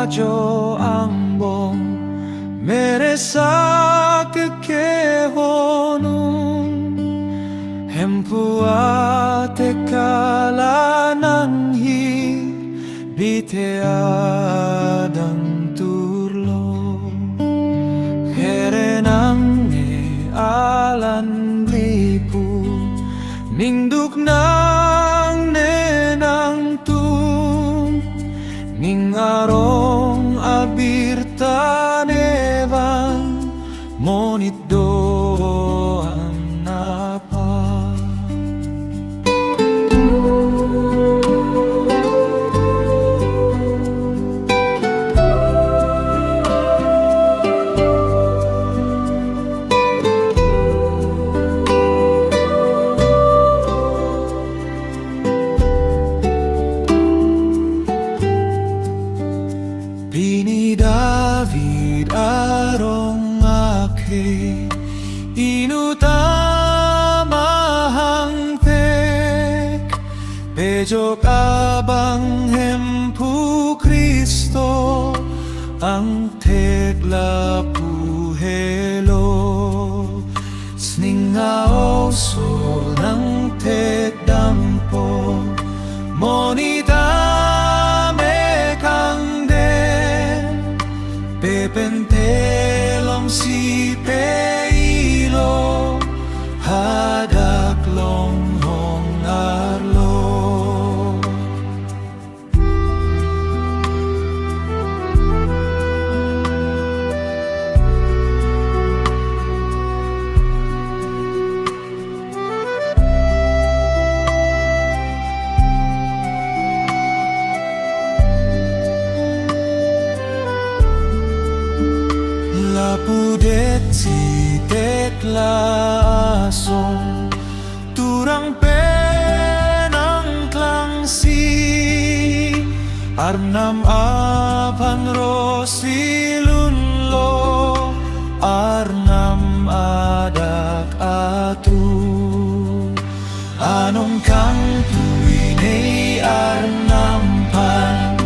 radyo ambong meresa kekehonung hempua tekala nanghir biteadang turlo herenang alan lipu ningduk nang nenang tung ning arong abir tanevan monit doang napa Bini David arong ake inutamahang tek pejok abang hempu Kristo ang tek lapu helo sningao so ng tek dampo monita pentelom si peilo hadak longhong arlo Lapudet si teklasong turang penang klangsi arnam apan rosilunlo arnam adak atu anong kang puinei arnam pan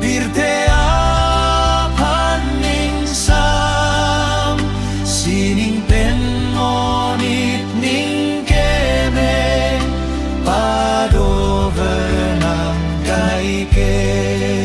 birte ke